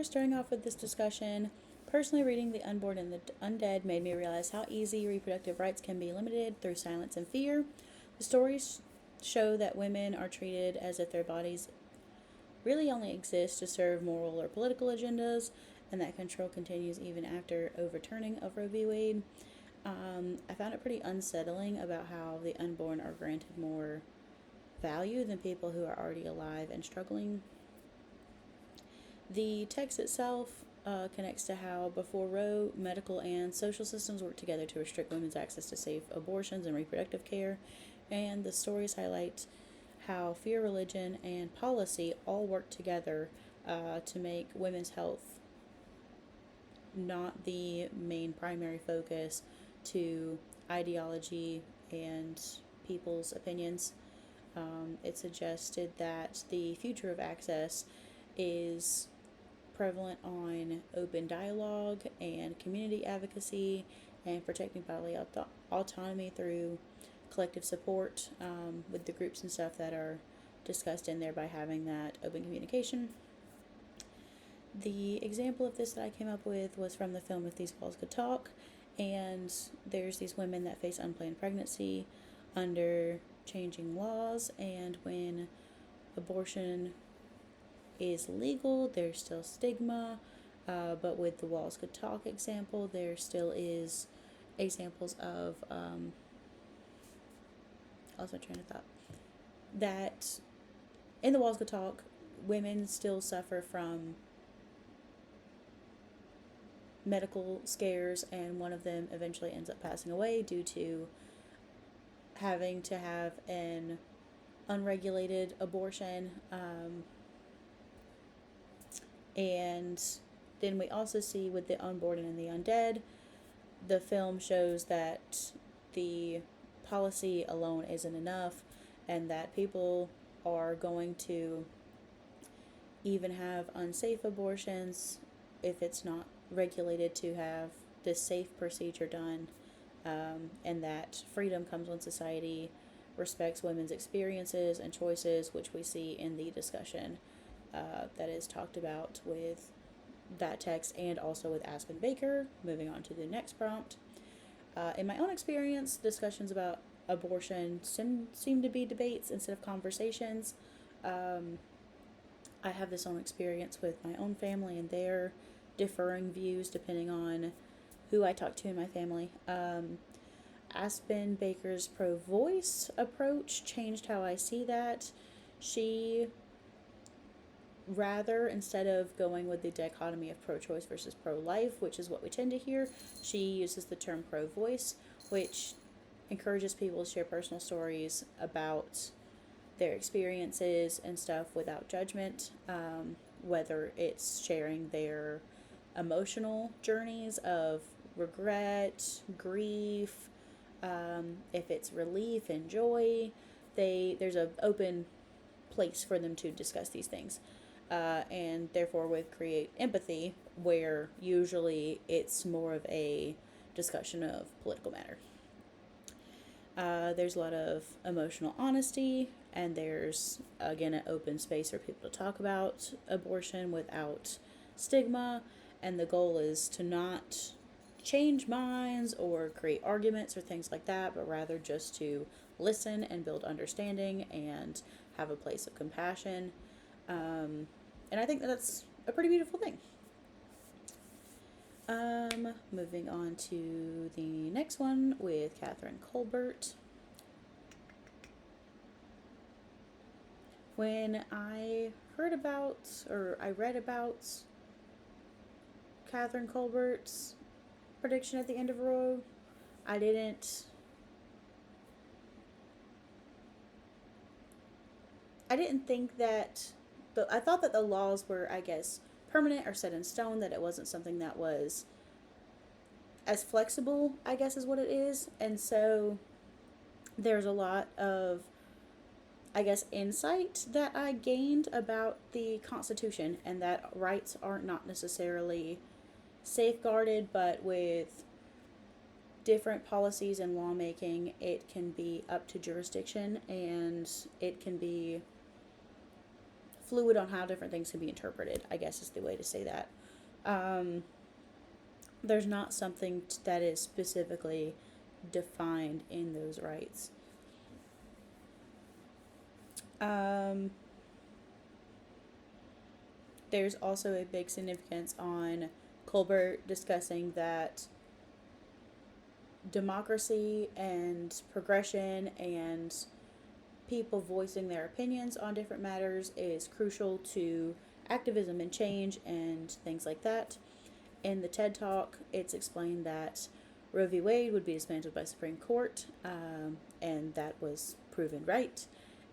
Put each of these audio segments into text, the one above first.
Starting off with this discussion, personally reading The Unborn and the Undead made me realize how easy reproductive rights can be limited through silence and fear. The stories show that women are treated as if their bodies really only exist to serve moral or political agendas, and that control continues even after overturning of Roe v. Wade. I found it pretty unsettling about how the unborn are granted more value than people who are already alive and struggling. The text itself connects to how, before Roe, medical and social systems worked together to restrict women's access to safe abortions and reproductive care, and the stories highlight how fear, religion, and policy all work together to make women's health not the main primary focus to ideology and people's opinions. It suggested that the future of access is prevalent on open dialogue and community advocacy and protecting bodily autonomy through collective support with the groups and stuff that are discussed in there by having that open communication. The example of this that I came up with was from the film If These Walls Could Talk, and there's these women that face unplanned pregnancy under changing laws, and when abortion is legal, there's still stigma. But with the Walls Could Talk example, there still is examples of also train of thought that in the Walls Could Talk, women still suffer from medical scares, and one of them eventually ends up passing away due to having to have an unregulated abortion. And then we also see with the unborn and the undead, the film shows that the policy alone isn't enough, and that people are going to even have unsafe abortions if it's not regulated to have this safe procedure done, and that freedom comes when society respects women's experiences and choices, which we see in the discussion that is talked about with that text and also with Aspen Baker. Moving on to the next prompt. In my own experience, discussions about abortion seem to be debates instead of conversations. I have this own experience with my own family and their differing views depending on who I talk to in my family. Aspen Baker's pro-voice approach changed how I see that. She rather, instead of going with the dichotomy of pro-choice versus pro-life, which is what we tend to hear, she uses the term pro-voice, which encourages people to share personal stories about their experiences and stuff without judgment, whether it's sharing their emotional journeys of regret, grief, if it's relief and joy. There's an open place for them to discuss these things, and therefore would create empathy, where usually it's more of a discussion of political matter. There's a lot of emotional honesty, and there's again an open space for people to talk about abortion without stigma, and the goal is to not change minds or create arguments or things like that, but rather just to listen and build understanding and have a place of compassion. And I think that's a pretty beautiful thing. Moving on to the next one with Catherine Colbert. When I heard about, or I read about Catherine Colbert's prediction at the end of Roe, I didn't think that I thought that the laws were, I guess, permanent or set in stone, that it wasn't something that was as flexible, I guess is what it is. And so there's a lot of, I guess, insight that I gained about the Constitution, and that rights are not necessarily safeguarded, but with different policies and lawmaking, it can be up to jurisdiction, and it can be fluid on how different things can be interpreted, I guess is the way to say that. There's not something that is specifically defined in those rights. There's also a big significance on Colbert discussing that democracy and progression and people voicing their opinions on different matters is crucial to activism and change and things like that. In the TED Talk, it's explained that Roe v. Wade would be dismantled by Supreme Court, and that was proven right.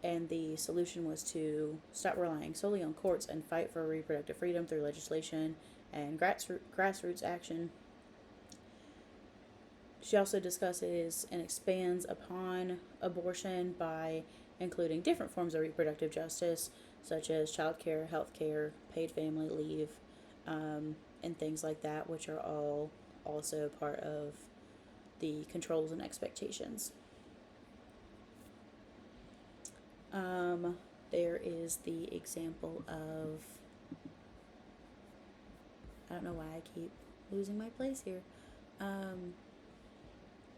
And the solution was to stop relying solely on courts and fight for reproductive freedom through legislation and grassroots action. She also discusses and expands upon abortion by including different forms of reproductive justice, such as childcare, healthcare, paid family leave, and things like that, which are all also part of the controls and expectations. There is the example of, I don't know why I keep losing my place here.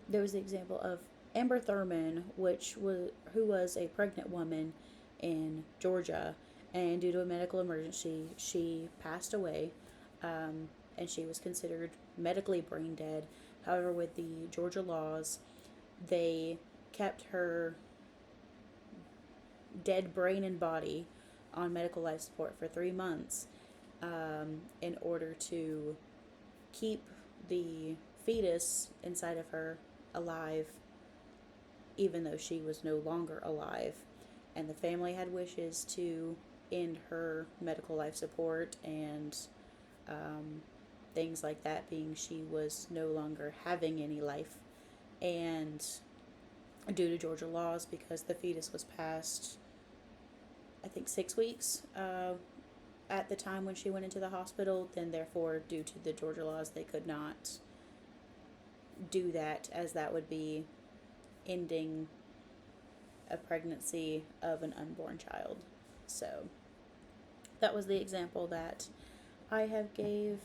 There was the example of Amber Thurman, who was a pregnant woman in Georgia, and due to a medical emergency, she passed away, and she was considered medically brain dead. However, with the Georgia laws, they kept her dead brain and body on medical life support for 3 months, in order to keep the fetus inside of her alive, even though she was no longer alive. And the family had wishes to end her medical life support and things like that, being she was no longer having any life. And due to Georgia laws, because the fetus was past, I think, 6 weeks at the time when she went into the hospital, then therefore, due to the Georgia laws, they could not do that, as that would be ending a pregnancy of an unborn child. So that was the example that I have gave.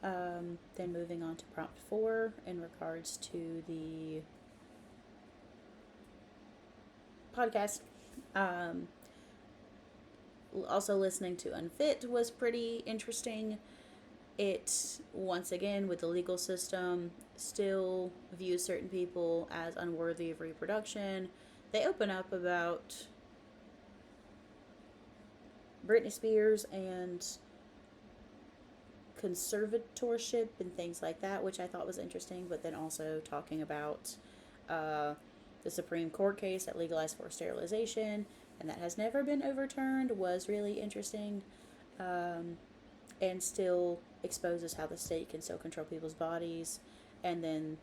Then moving on to prompt 4 in regards to the podcast. Also listening to Unfit was pretty interesting. It, once again, with the legal system, still views certain people as unworthy of reproduction. They open up about Britney Spears and conservatorship and things like that, which I thought was interesting, but then also talking about the Supreme Court case that legalized forced sterilization, and that has never been overturned, was really interesting, and still exposes how the state can still control people's bodies, and then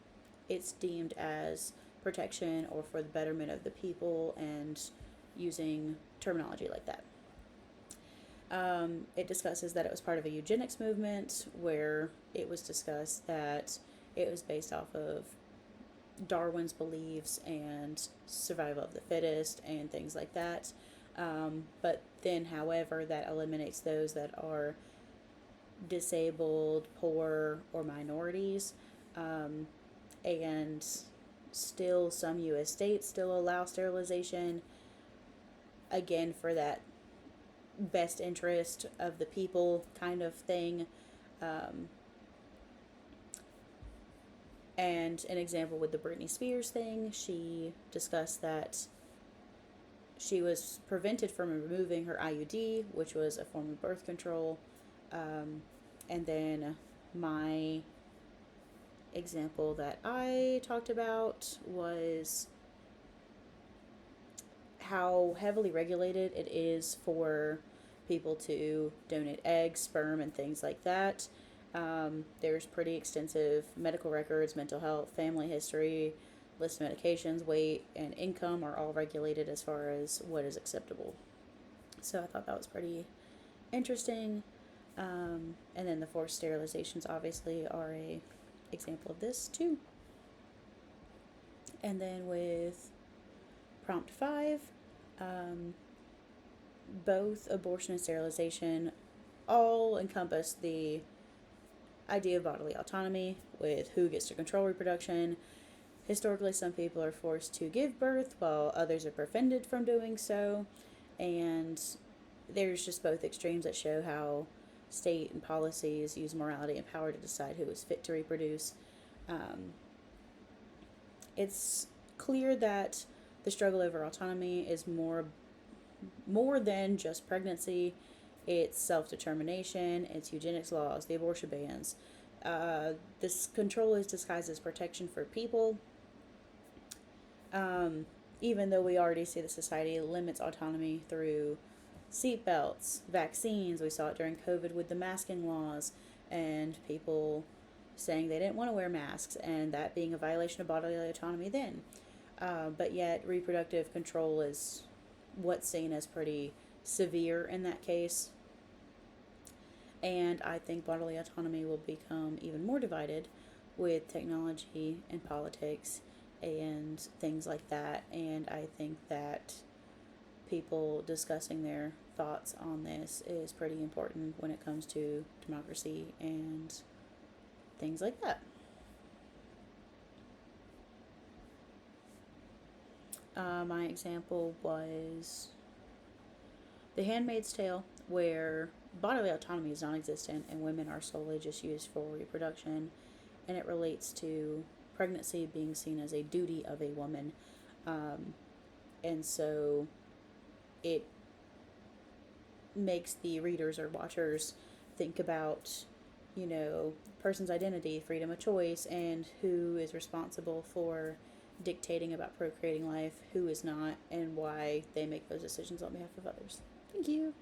it's deemed as protection or for the betterment of the people, and using terminology like that. It discusses that it was part of a eugenics movement, where it was discussed that it was based off of Darwin's beliefs and survival of the fittest and things like that. But then, however, that eliminates those that are disabled, poor, or minorities. And still, some U.S. states still allow sterilization, again, for that best interest of the people kind of thing. And an example with the Britney Spears thing, she discussed that she was prevented from removing her IUD, which was a form of birth control. And then my example that I talked about was how heavily regulated it is for people to donate eggs, sperm, and things like that. There's pretty extensive medical records, mental health, family history, list of medications, weight, and income are all regulated as far as what is acceptable. So I thought that was pretty interesting. And then the forced sterilizations obviously are a example of this too. And then with prompt 5, both abortion and sterilization all encompass the idea of bodily autonomy with who gets to control reproduction. Historically, some people are forced to give birth while others are prevented from doing so, and there's just both extremes that show how state and policies use morality and power to decide who is fit to reproduce. Um, it's clear that the struggle over autonomy is more than just pregnancy. It's self-determination, it's eugenics laws, the abortion bans. This control is disguised as protection for people, um, even though we already see that society limits autonomy through seatbelts, vaccines. We saw it during COVID with the masking laws and people saying they didn't want to wear masks, and that being a violation of bodily autonomy then. But yet, reproductive control is what's seen as pretty severe in that case. And I think bodily autonomy will become even more divided with technology and politics and things like that. And I think that people discussing their thoughts on this is pretty important when it comes to democracy and things like that. My example was The Handmaid's Tale, where bodily autonomy is non existent and women are solely just used for reproduction, and it relates to pregnancy being seen as a duty of a woman. Um, and so it makes the readers or watchers think about, person's identity, freedom of choice, and who is responsible for dictating about procreating life, who is not, and why they make those decisions on behalf of others. Thank you.